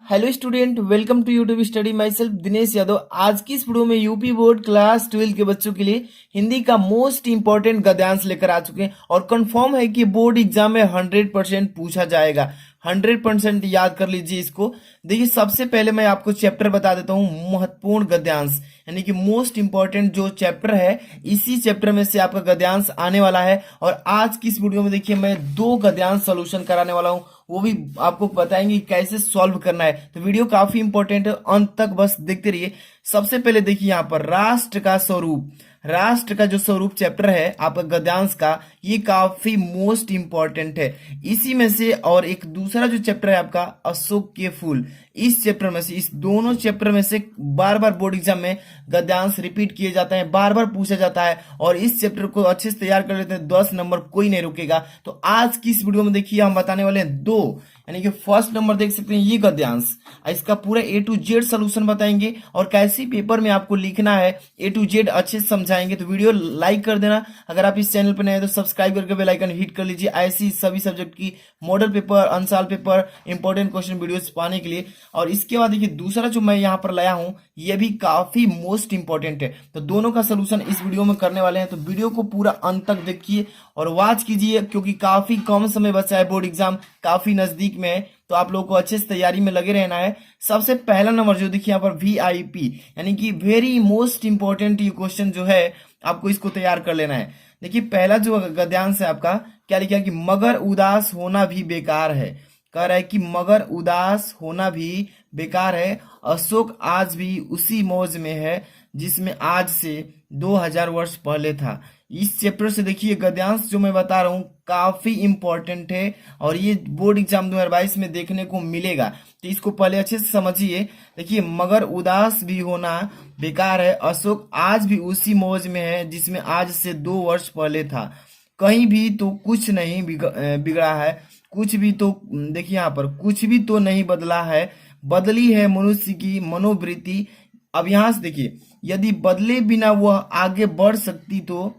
Hello student, welcome to YouTube study myself Dinesh Yadav. आज की इस वीडियो में यूपी बोर्ड क्लास 12 के बच्चों के लिए हिंदी का मोस्ट इंपॉर्टेंट गद्यांश लेकर आ चुके हैं और कंफर्म है कि बोर्ड एग्जाम में 100% पूछा जाएगा। 100% याद कर लीजिए इसको। देखिए, सबसे पहले मैं आपको चैप्टर बता देता हूँ, महत्वपूर्ण गद्यांश यानी कि मोस्ट इंपॉर्टेंट जो चैप्टर है, इसी चैप्टर में से आपका गद्यांश आने वाला है। और आज की इस वीडियो में देखिए मैं 2 गद्यांश सोल्यूशन कराने वाला हूँ, वो भी आपको बताएंगे कैसे सॉल्व करना है। तो वीडियो काफी इंपॉर्टेंट है, अंत तक बस देखते रहिए। सबसे पहले देखिए यहाँ पर राष्ट्र का स्वरूप, राष्ट्र का जो स्वरूप चैप्टर है आपका गद्यांश का, ये काफी मोस्ट इंपॉर्टेंट है। इसी में से और एक दूसरा जो चैप्टर है आपका अशोक के फूल, इस चैप्टर में से, इस दोनों चैप्टर में से बार बार बोर्ड एग्जाम में गद्यांश रिपीट किए जाते हैं, बार बार पूछा जाता है। और इस चैप्टर को अच्छे से तैयार कर लेते हैं, 10 नंबर कोई नहीं रुकेगा। तो आज की इस वीडियो में देखिए हम बताने वाले हैं 2, यानी कि फर्स्ट नंबर देख सकते हैं ये गद्यांश, इसका पूरा A to Z सोल्यूशन बताएंगे और कैसे पेपर में आपको लिखना है A to Z अच्छे से समझाएंगे। तो वीडियो लाइक कर देना, अगर आप इस चैनल पर नए हैं तो सब्सक्राइब करके बेल आइकन हिट कर लीजिए ऐसी सभी सब्जेक्ट की मॉडल पेपर, अंसाल पेपर, इंपॉर्टेंट क्वेश्चन वीडियोस पाने के लिए। और इसके बाद देखिए दूसरा जो मैं यहाँ पर लाया हूं, ये भी काफी मोस्ट इंपॉर्टेंट है। तो दोनों का सोल्यूशन इस वीडियो में करने वाले हैं, तो वीडियो को पूरा अंत तक देखिए और वॉच कीजिए, क्योंकि काफी कम समय बचा है, बोर्ड एग्जाम काफी नजदीक में है। तो आप लोगों को अच्छे से तैयारी में लगे रहना है। सबसे पहला नंबर जो देखिए यहाँ पर VIP, यानी कि वेरी मोस्ट इंपॉर्टेंट ये क्वेश्चन जो है, आपको इसको तैयार कर लेना है। देखिए पहला जो गद्यांश है आपका, क्या लिखा है कि मगर उदास होना भी बेकार है। कह रहा है कि मगर उदास होना भी बेकार है, अशोक आज भी उसी मौज में है जिसमें आज से 2000 वर्ष पहले था। इस चैप्टर से देखिए गद्यांश जो मैं बता रहा हूँ काफी इंपॉर्टेंट है और ये बोर्ड एग्जाम 2022 में देखने को मिलेगा। तो इसको पहले अच्छे से समझिए। देखिए, मगर उदास भी होना बेकार है, अशोक आज भी उसी मौज में है जिसमें आज से 2 वर्ष पहले था। कहीं भी तो कुछ नहीं बिगड़ा है, कुछ भी तो, देखिए यहाँ पर कुछ भी तो नहीं बदला है, बदली है मनुष्य की मनोवृत्ति। अब यहां से देखिए, यदि बदले बिना वह आगे बढ़ सकती तो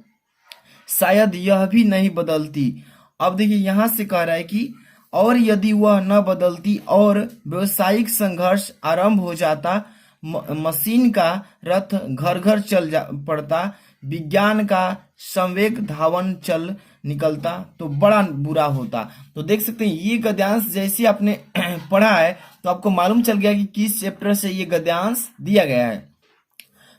शायद यह भी नहीं बदलती। अब देखिए यहां से कह रहा है कि और यदि वह न बदलती और व्यवसायिक संघर्ष आरंभ हो जाता, मशीन का रथ घर घर चल पड़ता, विज्ञान का संवेग धावन चल निकलता, तो बड़ा बुरा होता। तो देख सकते हैं ये गद्यांश जैसे आपने पढ़ा है तो आपको मालूम चल गया कि किस चैप्टर से ये गद्यांश दिया गया है।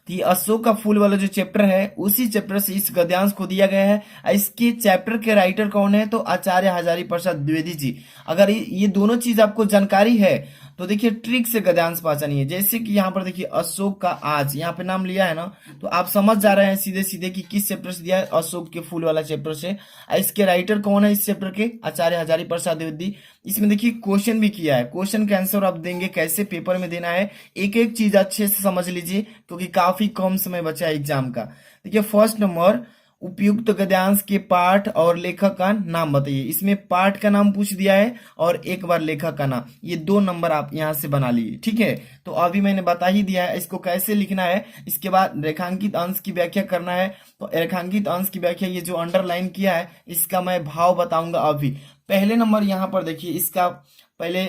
तो ये अशोक का फूल वाला जो चैप्टर है, उसी चैप्टर से इस गद्यांश को दिया गया है। इसके चैप्टर के राइटर कौन है, तो आचार्य हजारी प्रसाद द्विवेदी जी। अगर ये दोनों चीज आपको जानकारी है तो देखिए ट्रिक से गद्यांश पहचानिए। जैसे कि यहाँ पर देखिए अशोक का आज यहाँ पे नाम लिया है ना, तो आप समझ जा रहे हैं सीधे सीधे कि किस चैप्टर से दिया है, अशोक के फूल वाला चैप्टर से। इसके राइटर कौन है इस चैप्टर के, आचार्य हजारी प्रसाद द्विवेदी। इसमें देखिए क्वेश्चन भी किया है, क्वेश्चन का आंसर आप देंगे कैसे पेपर में देना है, एक एक चीज अच्छे से समझ लीजिए क्योंकि काफी कम समय बचा है एग्जाम का। देखिए फर्स्ट नंबर, उपयुक्त गद्यांश के पाठ और लेखक का नाम बताइए। इसमें पाठ का नाम पूछ दिया है और एक बार लेखक का नाम, ये 2 नंबर आप यहां से बना लिए, ठीक है। तो अभी मैंने बता ही दिया है इसको कैसे लिखना है। इसके बाद रेखांकित अंश की व्याख्या करना है। तो रेखांकित अंश की व्याख्या, ये जो अंडरलाइन किया है इसका मैं भाव बताऊंगा अभी। पहले नंबर यहाँ पर देखिए, इसका पहले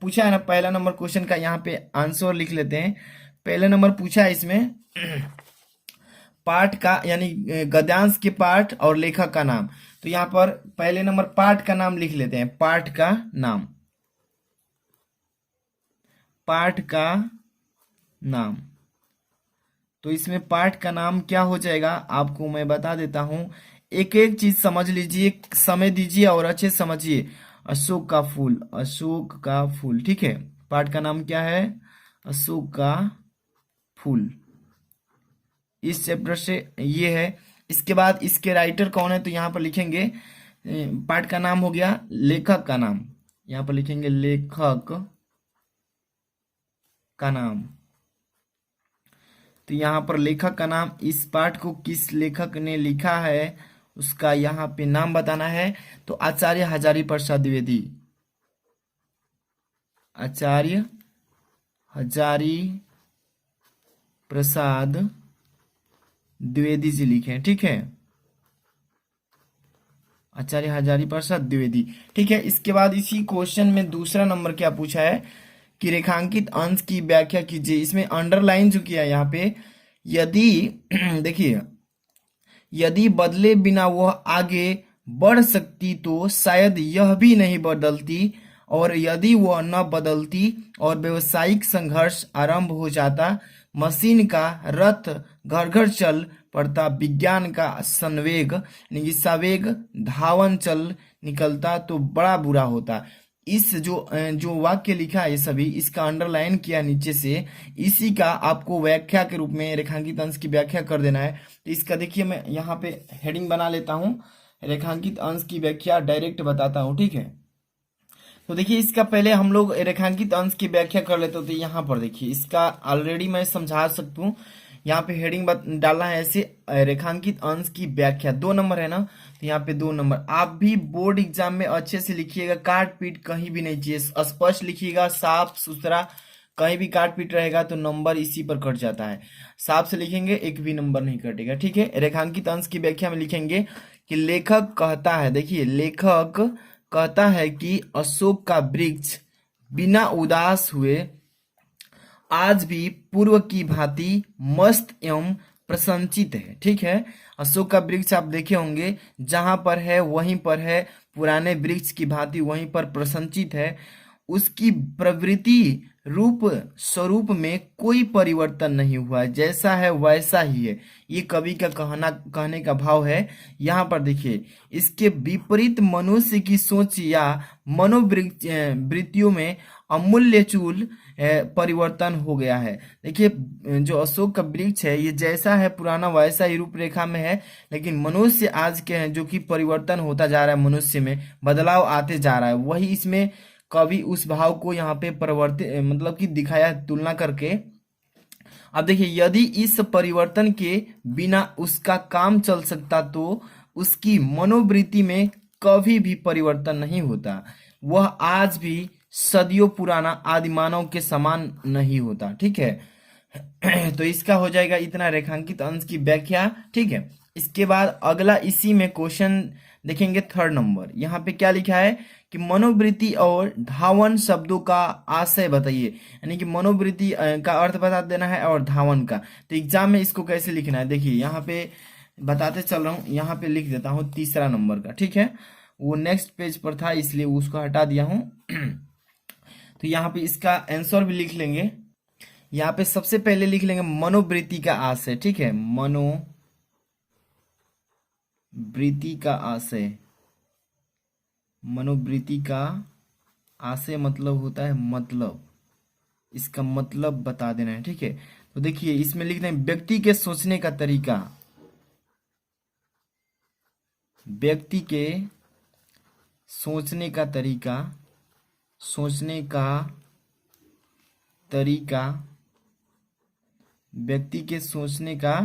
पूछा है ना, पहला नंबर क्वेश्चन का यहाँ पे आंसर लिख लेते हैं। पहले नंबर पूछा है इसमें पाठ का, यानी गद्यांश के पाठ और लेखक का नाम। तो यहाँ पर पहले नंबर पाठ का नाम लिख लेते हैं, पाठ का नाम, पाठ का नाम। तो इसमें पाठ का नाम क्या हो जाएगा आपको मैं बता देता हूं, एक एक चीज समझ लीजिए, समय दीजिए और अच्छे से समझिए। अशोक का फूल, अशोक का फूल, ठीक है। पाठ का नाम क्या है, अशोक का फूल, इस चैप्टर से ये है। इसके बाद इसके राइटर कौन है, तो यहाँ पर लिखेंगे पाठ का नाम हो गया, लेखक का नाम, यहाँ पर लिखेंगे लेखक का नाम। तो यहाँ पर लेखक का नाम, इस पाठ को किस लेखक ने लिखा है उसका यहाँ पे नाम बताना है। तो आचार्य हजारी प्रसाद द्विवेदी, आचार्य हजारी प्रसाद द्विवेदी जी लिखे, ठीक है, आचार्य हजारी प्रसाद द्विवेदी, ठीक है। इसके बाद इसी क्वेश्चन में दूसरा नंबर क्या पूछा है कि रेखांकित अंश की व्याख्या कीजिए। इसमें अंडरलाइन जो किया है यहाँ पे, यदि देखिए, यदि बदले बिना वह आगे बढ़ सकती तो शायद यह भी नहीं बदलती, और यदि वह न बदलती और व्यवसायिक संघर्ष आरंभ हो जाता, मशीन का रथ घर घर चल पड़ता, विज्ञान का संवेग यानी कि सवेग धावन चल निकलता तो बड़ा बुरा होता। इस जो वाक्य लिखा है ये सभी, इसका अंडरलाइन किया नीचे से, इसी का आपको व्याख्या के रूप में रेखांकित अंश की व्याख्या कर देना है। तो इसका देखिए मैं यहाँ पे हेडिंग बना लेता हूँ, रेखांकित अंश की व्याख्या डायरेक्ट बताता हूँ, ठीक है। तो देखिए इसका पहले हम लोग रेखांकित अंश की व्याख्या कर लेते हो। तो यहाँ पर देखिए इसका ऑलरेडी मैं समझा सकता हूँ। यहाँ पे हेडिंग डालना है ऐसे, रेखांकित अंश की व्याख्या। 2 नंबर है ना, तो यहाँ पे 2 नंबर। आप भी बोर्ड एग्जाम में अच्छे से लिखिएगा, काट पीट कहीं भी नहीं चाहिए, स्पष्ट लिखिएगा, साफ सुथरा। कहीं भी काट पीट रहेगा तो नंबर इसी पर कट जाता है। साफ से लिखेंगे एक भी नंबर नहीं कटेगा, ठीक है। रेखांकित अंश की व्याख्या में लिखेंगे कि लेखक कहता है, देखिए लेखक कहता है कि अशोक का वृक्ष बिना उदास हुए आज भी पूर्व की भांति मस्त एवं प्रसन्नचित है, ठीक है। अशोक का वृक्ष आप देखे होंगे, जहां पर है वहीं पर है, पुराने वृक्ष की भांति वहीं पर प्रसन्नचित है। उसकी प्रवृत्ति रूप स्वरूप में कोई परिवर्तन नहीं हुआ, जैसा है वैसा ही है। ये कवि का कहने का भाव है। यहाँ पर देखिए, इसके विपरीत मनुष्य की सोच या मनोवृत्तियों में अमूल्यचूल परिवर्तन हो गया है। देखिए जो अशोक का वृक्ष है, ये जैसा है पुराना वैसा ही रूपरेखा में है, लेकिन मनुष्य आज के हैं जो कि परिवर्तन होता जा रहा है, मनुष्य में बदलाव आते जा रहा है। वही इसमें कवि उस भाव को यहाँ पे परिवर्तित मतलब कि दिखाया है तुलना करके। अब देखिए, यदि इस परिवर्तन के बिना उसका काम चल सकता तो उसकी मनोवृत्ति में कभी भी परिवर्तन नहीं होता, वह आज भी सदियों पुराना आदिमानव के समान नहीं होता, ठीक है। तो इसका हो जाएगा इतना रेखांकित अंश की व्याख्या, ठीक है। इसके बाद अगला इसी में क्वेश्चन देखेंगे 3rd नंबर। यहाँ पे क्या लिखा है कि मनोवृत्ति और धावन शब्दों का आशय बताइए, यानी कि मनोवृत्ति का अर्थ बता देना है और धावन का। तो एग्जाम में इसको कैसे लिखना है, देखिए यहाँ पे बताते चल रहा हूँ, यहाँ पे लिख देता हूँ 3रा नंबर का, ठीक है। वो नेक्स्ट पेज पर था इसलिए उसको हटा दिया हूँ। तो यहाँ पे इसका आंसर भी लिख लेंगे। यहाँ पे सबसे पहले लिख लेंगे मनोवृत्ति का आशय, ठीक है। मनोवृत्ति का आशय, मनोवृत्ति का आशय मतलब होता है मतलब, इसका मतलब बता देना है, ठीक है। तो देखिए इसमें लिख दें व्यक्ति के सोचने का तरीका, व्यक्ति के सोचने का तरीका, सोचने का तरीका, व्यक्ति के सोचने का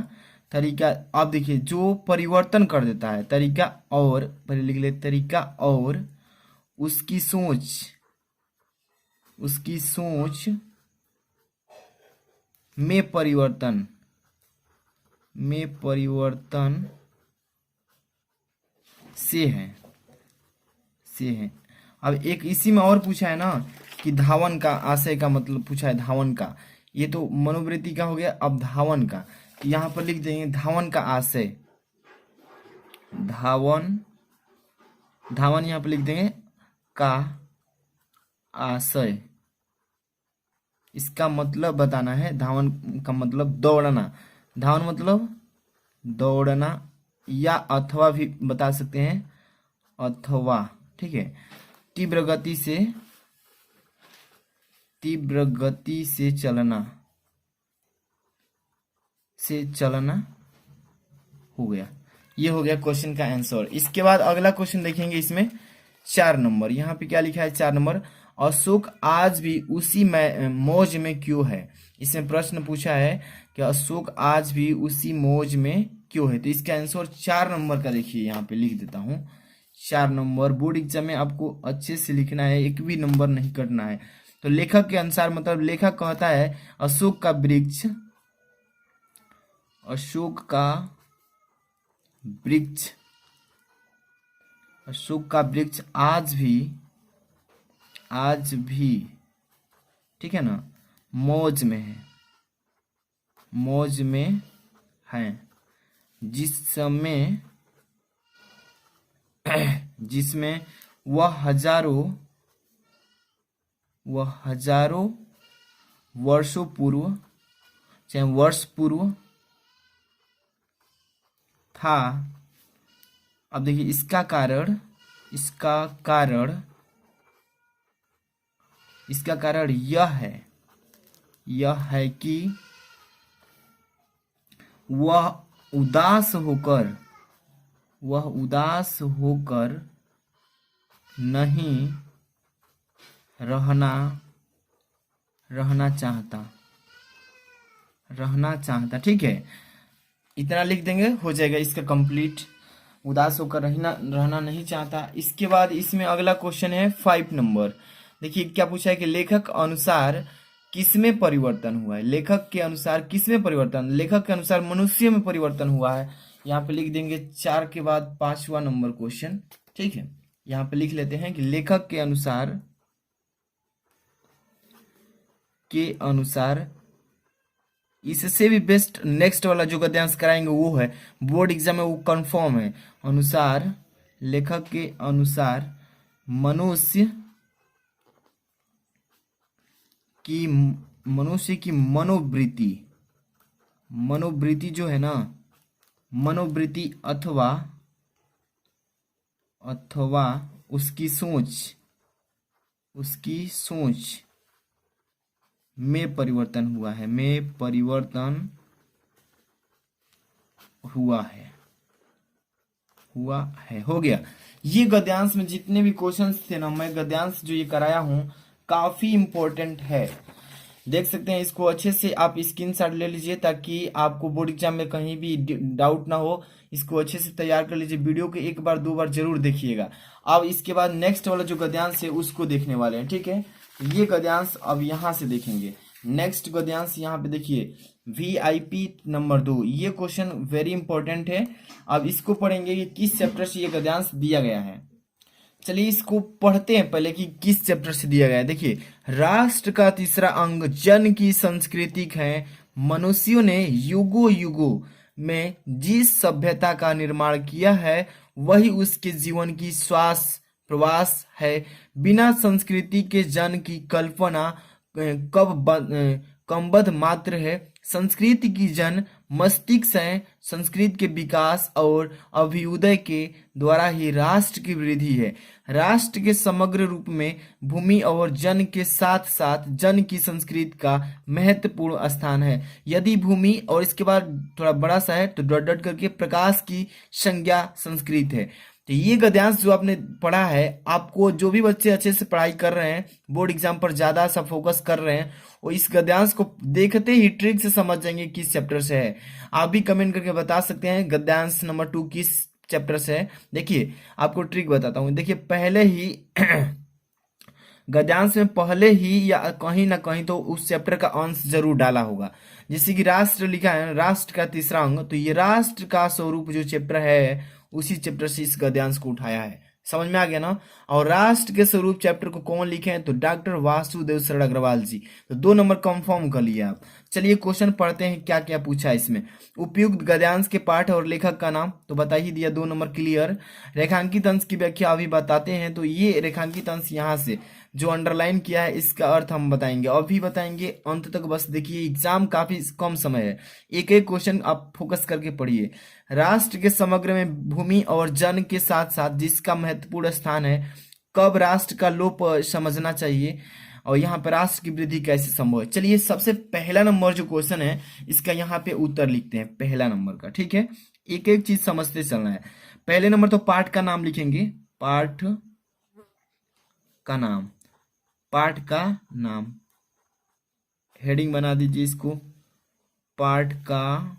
तरीका। अब देखिए जो परिवर्तन कर देता है तरीका, और पहले लिख ले तरीका, और उसकी सोच, उसकी सोच में परिवर्तन, में परिवर्तन से है, से है। अब एक इसी में और पूछा है ना कि धावन का आशय का मतलब पूछा है, धावन का। ये तो मनोवृत्ति का हो गया। अब धावन का, तो यहाँ पर लिख देंगे धावन का आशय, धावन, धावन यहाँ पर लिख देंगे का आशय, इसका मतलब बताना है। धावन का मतलब दौड़ना, धावन मतलब दौड़ना, या अथवा भी बता सकते हैं, अथवा, ठीक है। तीव्र गति से, तीव्र गति से चलना, से चलना हो गया। ये हो गया क्वेश्चन का आंसर। इसके बाद अगला क्वेश्चन देखेंगे, इसमें 4 नंबर। यहाँ पे क्या लिखा है 4 नंबर, अशोक आज भी उसी मौज में क्यों है। इसमें प्रश्न पूछा है कि अशोक आज भी उसी मौज में क्यों है। तो इसका आंसर 4 नंबर का देखिए यहाँ पे लिख देता हूँ। 4 नंबर बोर्ड एग्जाम में आपको अच्छे से लिखना है, एक भी नंबर नहीं कटना है। तो लेखक के अनुसार, मतलब लेखक कहता है अशोक का वृक्ष, अशोक का वृक्ष, अशोक का वृक्ष आज भी, आज भी ठीक है ना, मौज में है, मौज में है, जिसमें जिसमें वह हजारों वर्षों पूर्व, चाहे वर्ष पूर्व था। अब देखिए इसका कारण, इसका कारण यह है कि वह उदास होकर नहीं रहना चाहता। ठीक है, इतना लिख देंगे, हो जाएगा इसका कंप्लीट। उदास होकर रहना नहीं चाहता। इसके बाद इसमें अगला क्वेश्चन है 5 नंबर। देखिए क्या पूछा है कि लेखक अनुसार किसमें परिवर्तन हुआ है। लेखक के अनुसार किसमें परिवर्तन, लेखक के अनुसार मनुष्य में परिवर्तन हुआ है। यहाँ पे लिख देंगे 4 के बाद 5वां नंबर क्वेश्चन। ठीक है, यहाँ पे लिख लेते हैं कि लेखक के अनुसार इससे भी बेस्ट नेक्स्ट वाला जो गद्यांश कराएंगे वो है बोर्ड एग्जाम में, वो कंफर्म है। अनुसार, लेखक के अनुसार मनुष्य की मनोवृत्ति जो है ना, मनोवृत्ति अथवा उसकी सोच में परिवर्तन हुआ है। हो गया। ये गद्यांश में जितने भी क्वेश्चंस थे ना, मैं गद्यांश जो ये कराया हूं काफी इंपॉर्टेंट है। देख सकते हैं, इसको अच्छे से आप स्क्रीनशॉट ले लीजिए ताकि आपको बोर्ड एग्जाम में कहीं भी डाउट ना हो। इसको अच्छे से तैयार कर लीजिए। वीडियो को 1 बार 2 बार जरूर देखिएगा। अब इसके बाद नेक्स्ट वाला जो गद्यांश है उसको देखने वाले हैं। ठीक है, ये गद्यांश अब यहाँ से देखेंगे। नेक्स्ट गद्यांश यहाँ पे देखिए, VIP नंबर 2। ये क्वेश्चन वेरी इंपॉर्टेंट है। अब इसको पढ़ेंगे कि किस चैप्टर से ये गद्यांश दिया गया है। चलिए इसको पढ़ते हैं पहले कि किस चैप्टर से दिया गया है। देखिए, राष्ट्र का तीसरा अंग जन की संस्कृति है। मनुष्यों ने युगों में जिस सभ्यता का निर्माण किया है वही उसके जीवन की श्वास प्रवास है। बिना संस्कृति के जन की कल्पना कमबद्ध मात्र है। संस्कृति की जन मस्तिष्क है। संस्कृति के विकास और अभ्युदय के द्वारा ही राष्ट्र की वृद्धि है। राष्ट्र के समग्र रूप में भूमि और जन के साथ साथ जन की संस्कृति का महत्वपूर्ण स्थान है। यदि भूमि और इसके बाद थोड़ा बड़ा सा है तो डॉट डॉट करके प्रकाश की संज्ञा संस्कृत है। तो ये गद्यांश जो आपने पढ़ा है, आपको जो भी बच्चे अच्छे से पढ़ाई कर रहे हैं, बोर्ड एग्जाम पर ज्यादा सा फोकस कर रहे हैं, वो इस गद्यांश को देखते ही ट्रिक से समझ जाएंगे किस चैप्टर से है। आप भी कमेंट करके बता सकते हैं गद्यांश नंबर 2 किस चैप्टर से है। देखिए आपको ट्रिक बताता हूँ। देखिए पहले ही गद्यांश में पहले ही या कहीं ना कहीं तो उस चैप्टर का अंश जरूर डाला होगा। जैसे कि राष्ट्र लिखा है, राष्ट्र का तीसरा अंग, तो ये राष्ट्र का स्वरूप जो चैप्टर है उसी चैप्टर से इस गद्यांश को उठाया है। समझ में आ गया ना। और राष्ट्र के स्वरूप चैप्टर को कौन लिखे हैं, तो डॉक्टर वासुदेव शरण अग्रवाल जी। तो 2 नंबर कंफर्म कर लिए आप। चलिए क्वेश्चन पढ़ते हैं क्या क्या पूछा है इसमें। उपयुक्त गद्यांश के पाठ और लेखक का नाम तो बता ही दिया, 2 नंबर क्लियर। रेखांकित अंश की व्याख्या अभी बताते हैं। तो ये रेखांकित अंश यहाँ से जो अंडरलाइन किया है इसका अर्थ हम बताएंगे, अभी बताएंगे अंत तक। बस देखिए एग्जाम काफी कम समय है, एक एक क्वेश्चन आप फोकस करके पढ़िए। राष्ट्र के समग्र में भूमि और जन के साथ साथ जिसका महत्वपूर्ण स्थान है। कब राष्ट्र का लोप समझना चाहिए और यहाँ पर राष्ट्र की वृद्धि कैसे संभव है। चलिए सबसे पहला नंबर जो क्वेश्चन है इसका यहाँ पे उत्तर लिखते हैं, पहला नंबर का। ठीक है, एक एक चीज समझते चलना है। पहले नंबर तो पाठ का नाम लिखेंगे, पाठ का नाम, पाठ का नाम हेडिंग बना दीजिए इसको, पाठ का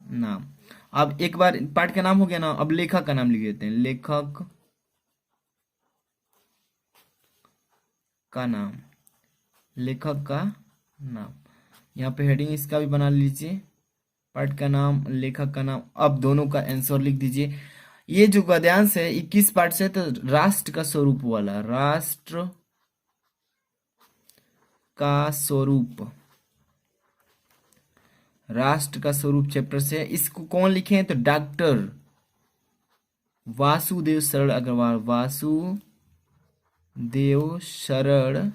नाम। अब एक बार पाठ का नाम हो गया ना, अब लेखक का नाम लिख देते हैं, लेखक का नाम, लेखक का नाम। यहाँ पे हेडिंग इसका भी बना लीजिए, पाठ का नाम, लेखक का नाम। अब दोनों का आंसर लिख दीजिए। ये जो गद्यांश है 21 पाठ से, तो राष्ट्र का स्वरूप वाला, राष्ट्र का स्वरूप, राष्ट्र का स्वरूप चैप्टर से। इसको कौन लिखे हैं? तो डॉक्टर वासुदेव शरण अग्रवाल, वासुदेव शरण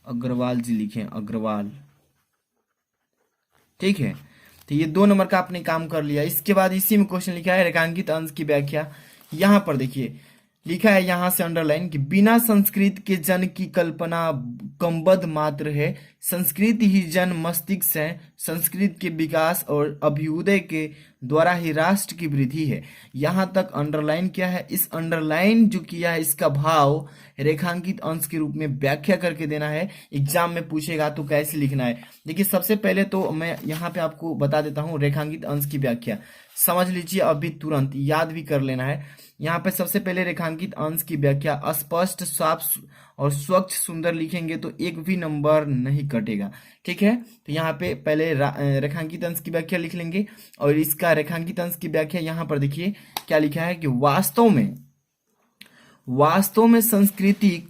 अग्रवाल जी लिखे हैं, अग्रवाल। ठीक है, तो ये 2 नंबर का आपने काम कर लिया। इसके बाद इसी में क्वेश्चन लिखा है रेखांकित अंश की व्याख्या। यहां पर देखिए लिखा है, यहां से अंडरलाइन कि बिना संस्कृत के जन की कल्पना कमबद्ध मात्र है, संस्कृत ही जन मस्तिष्क है, संस्कृत के विकास और अभ्युदय के द्वारा ही राष्ट्र की वृद्धि है। यहां तक अंडरलाइन किया है। इस अंडरलाइन जो किया है इसका भाव रेखांकित अंश के रूप में व्याख्या करके देना है। एग्जाम में पूछेगा तो कैसे लिखना है। देखिए सबसे पहले तो मैं यहाँ पे आपको बता देता हूँ रेखांकित अंश की व्याख्या, समझ लीजिए अभी तुरंत याद भी कर लेना है। यहाँ पे सबसे पहले रेखांकित अंश की व्याख्या, स्पष्ट साफ और स्वच्छ सुंदर लिखेंगे तो एक भी नंबर नहीं कटेगा। ठीक है, तो यहाँ पे पहले रेखांकित अंश की व्याख्या लिख लेंगे। और इसका रेखांकित अंश की व्याख्या यहाँ पर देखिए क्या लिखा है कि वास्तव में संस्कृति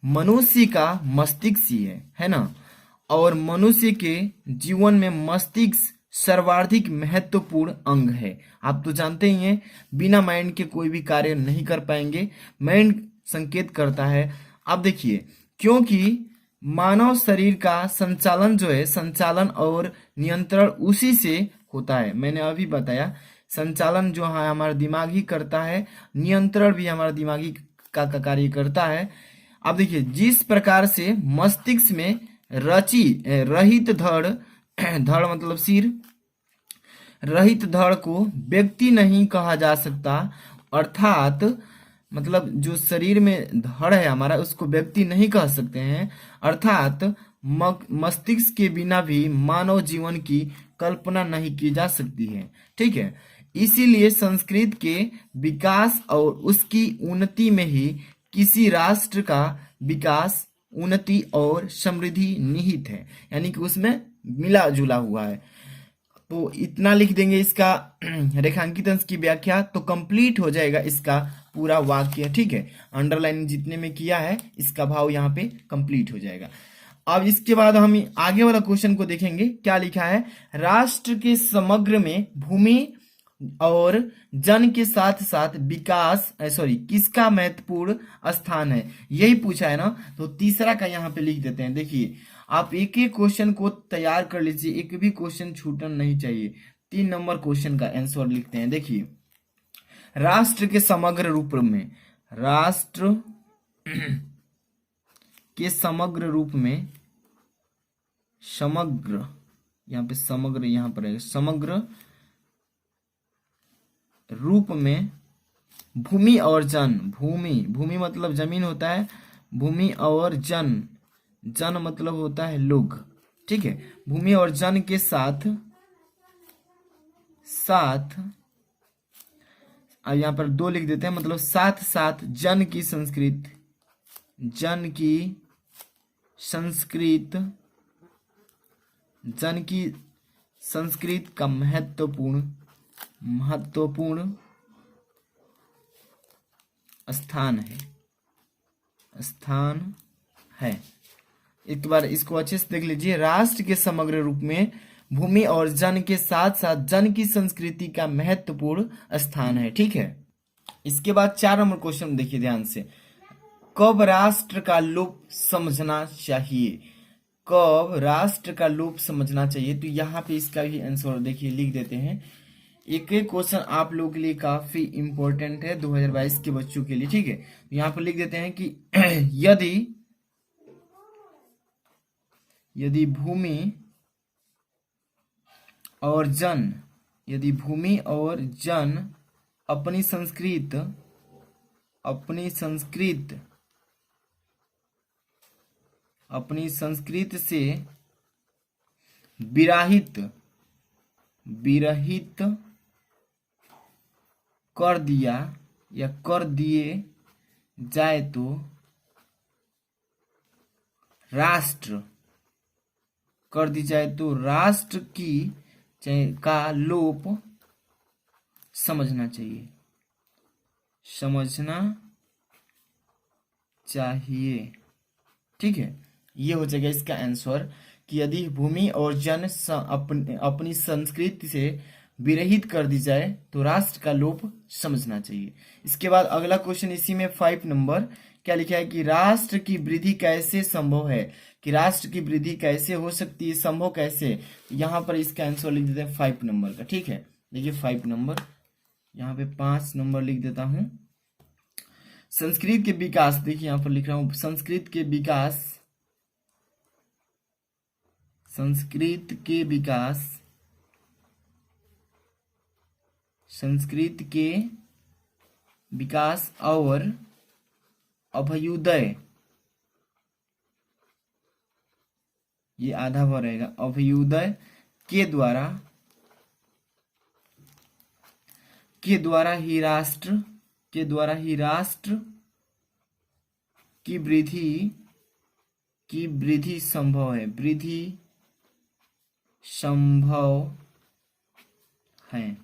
मनुष्य का मस्तिष्क ही है ना। और मनुष्य के जीवन में मस्तिष्क सर्वाधिक महत्वपूर्ण अंग है। आप तो जानते ही हैं, बिना माइंड के कोई भी कार्य नहीं कर पाएंगे। माइंड संकेत करता है। अब देखिए, क्योंकि मानव शरीर का संचालन जो है, संचालन और नियंत्रण उसी से होता है। मैंने अभी बताया, संचालन जो है हमारा दिमाग ही करता है, नियंत्रण भी हमारा दिमागी का कार्य करता है। अब देखिए, जिस प्रकार से मस्तिष्क में रहित धड़ धड़ मतलब सिर, रहित धड़ को व्यक्ति नहीं कहा जा सकता, अर्थात मतलब जो शरीर में धड़ है हमारा उसको व्यक्ति नहीं कह सकते हैं, अर्थात मस्तिष्क के बिना भी मानव जीवन की कल्पना नहीं की जा सकती है। ठीक है, इसीलिए संस्कृत के विकास और उसकी उन्नति में ही किसी राष्ट्र का विकास, उन्नति और समृद्धि निहित है, यानी कि उसमें मिला जुला हुआ है। तो इतना लिख देंगे इसका रेखांकित अंश की व्याख्या, तो कंप्लीट हो जाएगा इसका पूरा वाक्य। ठीक है, अंडरलाइन जितने में किया है इसका भाव यहाँ पे कंप्लीट हो जाएगा। अब इसके बाद हम आगे वाला क्वेश्चन को देखेंगे। क्या लिखा है, राष्ट्र के समग्र में भूमि और जन के साथ साथ विकास किसका महत्वपूर्ण स्थान है, यही पूछा है ना। तो तीसरा का यहाँ पे लिख देते हैं। देखिए, आप एक एक क्वेश्चन को तैयार कर लीजिए, एक भी क्वेश्चन छूटना नहीं चाहिए। 3 नंबर क्वेश्चन का आंसर लिखते हैं। देखिए, राष्ट्र के समग्र रूप में, राष्ट्र के समग्र रूप में, समग्र यहाँ पे समग्र यहाँ पर है, समग्र रूप में भूमि और जन, भूमि मतलब जमीन होता है, भूमि और जन मतलब होता है लोग। ठीक है, भूमि और जन के साथ अब यहाँ पर 2 लिख देते हैं, मतलब साथ साथ जन की संस्कृत का महत्वपूर्ण स्थान है। एक बार इसको अच्छे से देख लीजिए, राष्ट्र के समग्र रूप में भूमि और जन के साथ साथ जन की संस्कृति का महत्वपूर्ण स्थान है। ठीक है, इसके बाद 4 नंबर क्वेश्चन देखिए ध्यान से, कब राष्ट्र का लोप समझना चाहिए, कब राष्ट्र का लोप समझना चाहिए। तो यहाँ पे इसका भी आंसर देखिए लिख देते हैं। एक एक क्वेश्चन आप लोगों के लिए काफी इंपॉर्टेंट है 2022 के बच्चों के लिए। ठीक है, यहाँ पर लिख देते हैं कि यदि भूमि और जन अपनी संस्कृत से विरहित कर दिए जाए तो राष्ट्र का लोप समझना चाहिए। ठीक है, ये हो जाएगा इसका आंसर कि यदि भूमि और जन अपनी संस्कृति से विरहित कर दी जाए तो राष्ट्र का लोप समझना चाहिए। इसके बाद अगला क्वेश्चन इसी में 5 नंबर क्या लिखा है कि राष्ट्र की वृद्धि कैसे संभव है, कि राष्ट्र की वृद्धि कैसे हो सकती है, संभव कैसे। यहाँ पर इसका आंसर लिख देते हैं 5 नंबर का। ठीक है, देखिए 5 नंबर, यहाँ पे 5 नंबर लिख देता हूं। संस्कृत के विकास, देखिए यहाँ पर लिख रहा हूं संस्कृत के विकास, संस्कृत के विकास, संस्कृत के विकास और अभ्युदय, ये आधा वर्ड रहेगा, अभ्युदय के द्वारा ही राष्ट्र की वृद्धि संभव है, वृद्धि संभव है।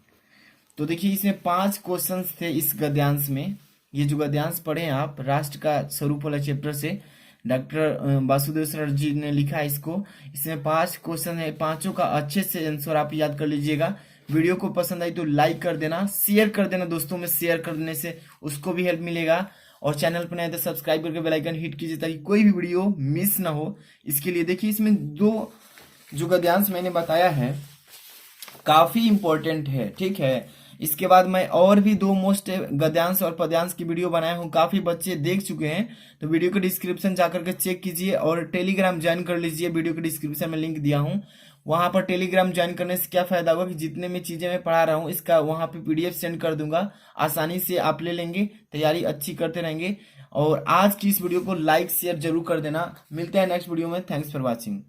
तो देखिए इसमें 5 क्वेश्चंस थे इस गद्यांश में। ये जो गद्यांश पढ़े हैं आप राष्ट्र का स्वरूप वाला चैप्टर से, डॉक्टर वासुदेव सर जी ने लिखा है इसको। इसमें 5 क्वेश्चन है, पांचों का अच्छे से आंसर आप याद कर लीजिएगा। वीडियो को पसंद आई तो लाइक कर देना, शेयर कर देना दोस्तों में, शेयर करने से उसको भी हेल्प मिलेगा। और चैनल पर नए तो सब्सक्राइब करके बेल आइकन हिट कीजिए ताकि कोई भी वीडियो मिस ना हो। इसके लिए देखिए इसमें 2 जो गद्यांश मैंने बताया है काफी इंपॉर्टेंट है। ठीक है, इसके बाद मैं और भी 2 मोस्ट गद्यांश और पद्यांश की वीडियो बनाया हूँ, काफी बच्चे देख चुके हैं। तो वीडियो के डिस्क्रिप्शन जाकर के चेक कीजिए और टेलीग्राम ज्वाइन कर लीजिए। वीडियो के डिस्क्रिप्शन में लिंक दिया हूँ, वहां पर टेलीग्राम ज्वाइन करने से क्या फायदा होगा कि जितने में चीजें मैं पढ़ा रहा हूँ इसका वहां पे PDF सेंड कर दूंगा, आसानी से आप ले लेंगे, तैयारी अच्छी करते रहेंगे। और आज की इस वीडियो को लाइक शेयर जरूर कर देना। मिलते हैं नेक्स्ट वीडियो में। Thanks for watching.